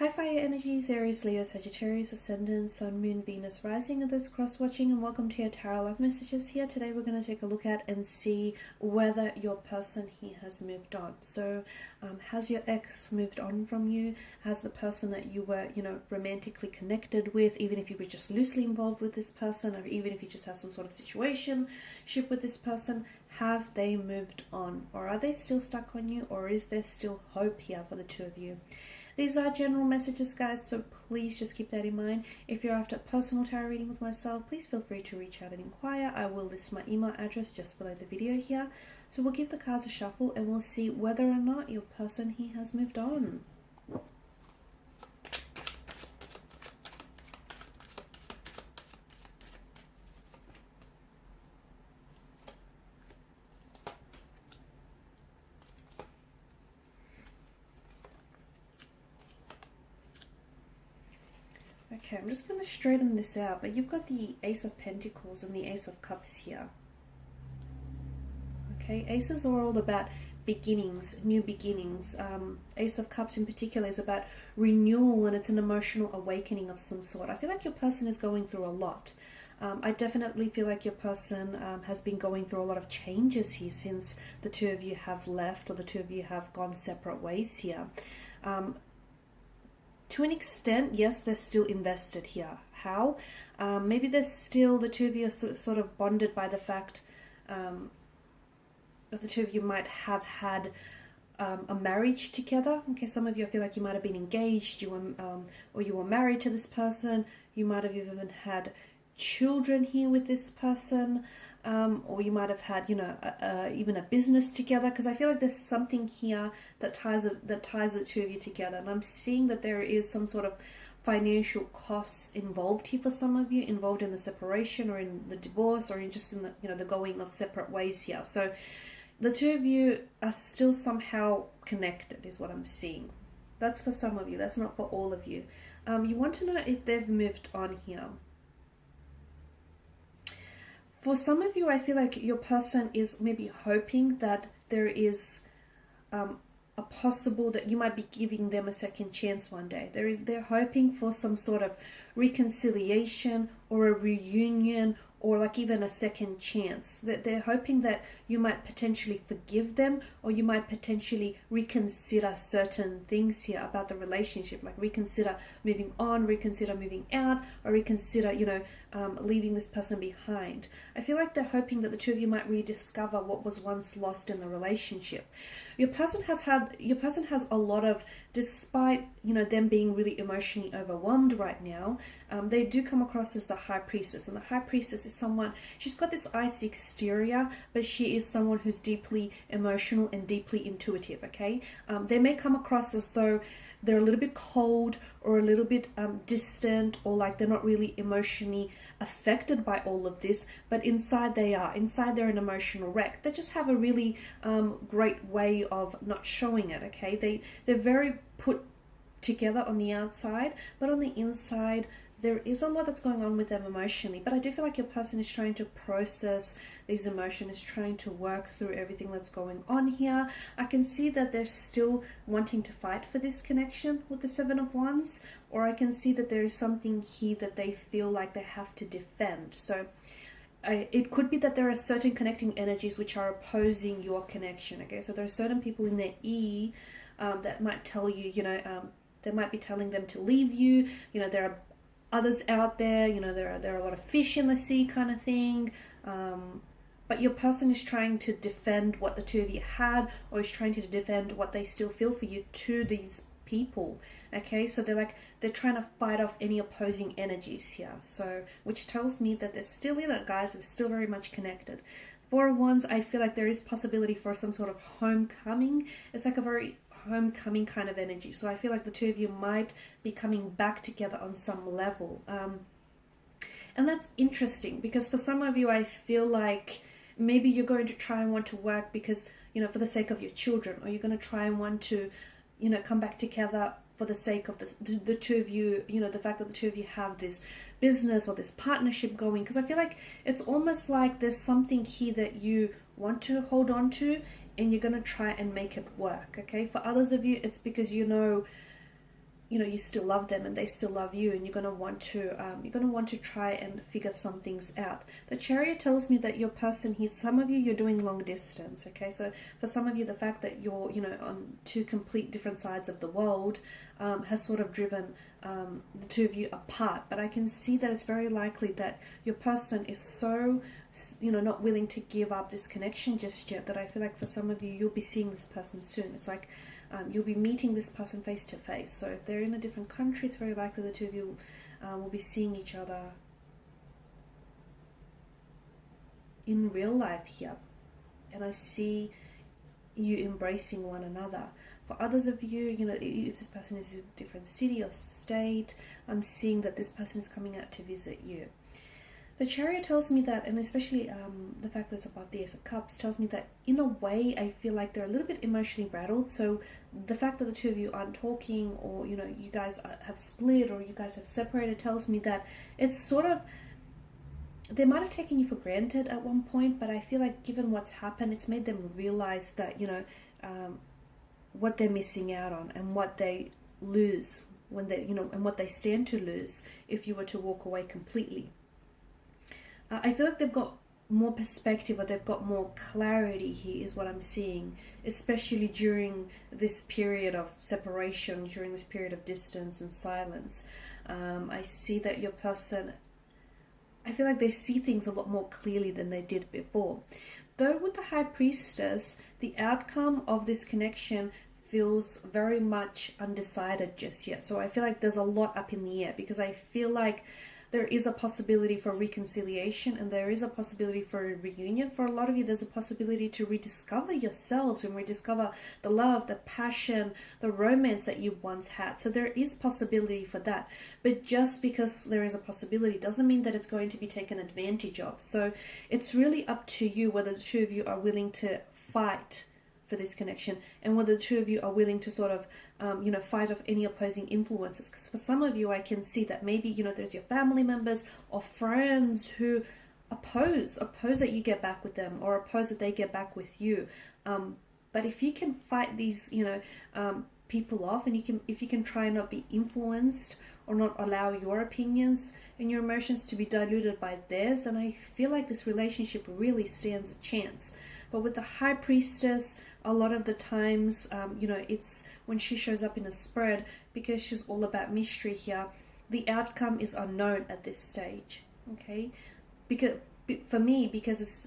Hi fire energies, Aries, Leo, Sagittarius, Ascendant, Sun, Moon, Venus, Rising, and those cross-watching, and welcome to your Tarot Love Messages here. Today we're going to take a look at and see whether your person here has moved on. So has your ex moved on from you? Has the person that you were, romantically connected with, even if you were just loosely involved with this person, or even if you just had some sort of situationship with this person, have they moved on? Or are they still stuck on you? Or is there still hope here for the two of you? These are general messages, guys, so please just keep that in mind. If you're after a personal tarot reading with myself, please feel free to reach out and inquire. I will list my email address just below the video here. So we'll give the cards a shuffle and we'll see whether or not your person here has moved on. Okay, I'm just going to straighten this out, but you've got the Ace of Pentacles and the Ace of Cups here. Okay, aces are all about beginnings, new beginnings. Ace of Cups in particular is about renewal, and it's an emotional awakening of some sort. I feel like your person is going through a lot. I definitely feel like your person has been going through a lot of changes here since the two of you have left, or the two of you have gone separate ways here. To an extent, yes, they're still invested here. How? Maybe there's still, the two of you are sort of bonded by the fact that the two of you might have had a marriage together. Okay, some of you, I feel like you might have been engaged, or you were married to this person. You might have even had children here with this person. Or you might have had, even a business together, because I feel like there's something here that ties the two of you together. And I'm seeing that there is some sort of financial costs involved here for some of you, involved in the separation or in the divorce, or in just in the, the going of separate ways here. So the two of you are still somehow connected, is what I'm seeing. That's for some of you. That's not for all of you. You want to know if they've moved on here. For some of you, I feel like your person is maybe hoping that there is a possible that you might be giving them a second chance one day. They're hoping for some sort of reconciliation or a reunion, or like even a second chance. That they're hoping that you might potentially forgive them, or you might potentially reconsider certain things here about the relationship, like reconsider moving on, reconsider moving out, or reconsider, leaving this person behind. I feel like they're hoping that the two of you might rediscover what was once lost in the relationship. Your person has a lot of, despite them being really emotionally overwhelmed right now, they do come across as the High Priestess, and the High Priestess is someone, she's got this icy exterior, but she is someone who's deeply emotional and deeply intuitive. Okay, they may come across as though they're a little bit cold, or a little bit distant, or like they're not really emotionally affected by all of this, but inside they're an emotional wreck. They just have a really great way of not showing it. Okay, they're very put together on the outside, but on the inside there is a lot that's going on with them emotionally. But I do feel like your person is trying to process these emotions, is trying to work through everything that's going on here. I can see that they're still wanting to fight for this connection with the Seven of Wands, or I can see that there is something here that they feel like they have to defend. So it could be that there are certain connecting energies which are opposing your connection. Okay, so there are certain people in their ear that might tell you, they might be telling them to leave you. There are others out there, there are a lot of fish in the sea kind of thing, but your person is trying to defend what the two of you had, or is trying to defend what they still feel for you to these people. Okay, so they're trying to fight off any opposing energies here, so which tells me that they're still in it, guys. They're still very much connected. Four of Wands, I feel like there is possibility for some sort of homecoming. It's like a very homecoming kind of energy. So I feel like the two of you might be coming back together on some level. And that's interesting, because for some of you, I feel like maybe you're going to try and want to work because, for the sake of your children, or you're going to try and want to, come back together for the sake of the two of you, the fact that the two of you have this business or this partnership going. Because I feel like it's almost like there's something here that you want to hold on to, and you're going to try and make it work. Okay, for others of you, it's because you know, you still love them and they still love you, and you're going to want to try and figure some things out. The Chariot tells me that your person here, some of you, you're doing long distance, okay? So for some of you, the fact that you're, you know, on two complete different sides of the world has sort of driven the two of you apart. But I can see that it's very likely that your person is so, you know, not willing to give up this connection just yet, that I feel like for some of you, you'll be seeing this person soon. It's like you'll be meeting this person face to face. So if they're in a different country, it's very likely the two of you will be seeing each other in real life here. And I see you embracing one another. For others of you, you know, if this person is in a different city or state, I'm seeing that this person is coming out to visit you. The Chariot tells me that, and especially the fact that it's above the Ace of Cups, tells me that in a way I feel like they're a little bit emotionally rattled. So the fact that the two of you aren't talking, or, you know, you guys have split or you guys have separated, tells me that it's sort of, they might have taken you for granted at one point, but I feel like given what's happened, it's made them realize that, you know, what they're missing out on and what they lose when they, you know, and what they stand to lose if you were to walk away completely. I feel like they've got more perspective, or they've got more clarity here, is what I'm seeing, especially during this period of separation, during this period of distance and silence. I see that your person, I feel like they see things a lot more clearly than they did before. Though with the High Priestess, the outcome of this connection feels very much undecided just yet. So I feel like there's a lot up in the air, because I feel like there is a possibility for reconciliation, and there is a possibility for a reunion. For a lot of you, there's a possibility to rediscover yourselves and rediscover the love, the passion, the romance that you once had. So there is possibility for that. But just because there is a possibility doesn't mean that it's going to be taken advantage of. So it's really up to you whether the two of you are willing to fight for this connection, and whether the two of you are willing to sort of you know, fight off any opposing influences. Because for some of you, I can see that maybe, you know, there's your family members or friends who oppose that you get back with them, or oppose that they get back with you. But if you can fight these, you know, people off, and if you can try and not be influenced, or not allow your opinions and your emotions to be diluted by theirs, then I feel like this relationship really stands a chance. But with the High Priestess, a lot of the times, you know, it's when she shows up in a spread, because she's all about mystery here, the outcome is unknown at this stage, okay? Because for me, because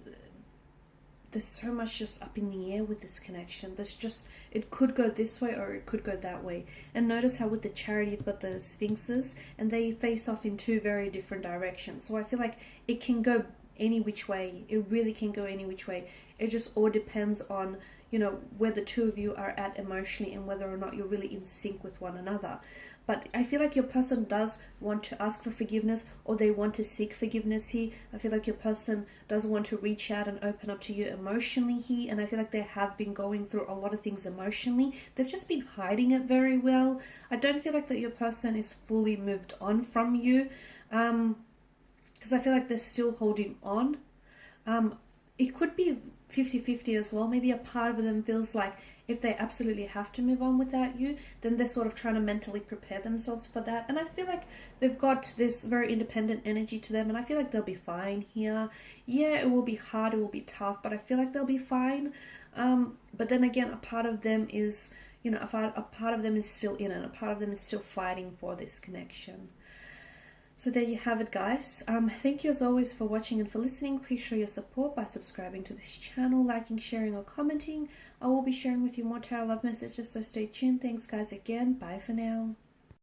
there's so much just up in the air with this connection. There's just, it could go this way or it could go that way. And notice how with the Chariot you've got the Sphinxes, and they face off in two very different directions. So I feel like it can go any which way. It really can go any which way. It just all depends on, you know, where the two of you are at emotionally, and whether or not you're really in sync with one another. But I feel like your person does want to ask for forgiveness, or they want to seek forgiveness here. I feel like your person does want to reach out and open up to you emotionally here. And I feel like they have been going through a lot of things emotionally. They've just been hiding it very well. I don't feel like that your person is fully moved on from you. Because I feel like they're still holding on. It could be 50-50 as well. Maybe a part of them feels like if they absolutely have to move on without you, then they're sort of trying to mentally prepare themselves for that. And I feel like they've got this very independent energy to them, and I feel like they'll be fine here. Yeah, it will be hard, it will be tough, but I feel like they'll be fine. But then again, a part of them is, you know, a part of them is still in it. A part of them is still fighting for this connection. So there you have it, guys. Thank you as always for watching and for listening. Please show your support by subscribing to this channel, liking, sharing, or commenting. I will be sharing with you more tarot love messages, so stay tuned. Thanks, guys, again. Bye for now.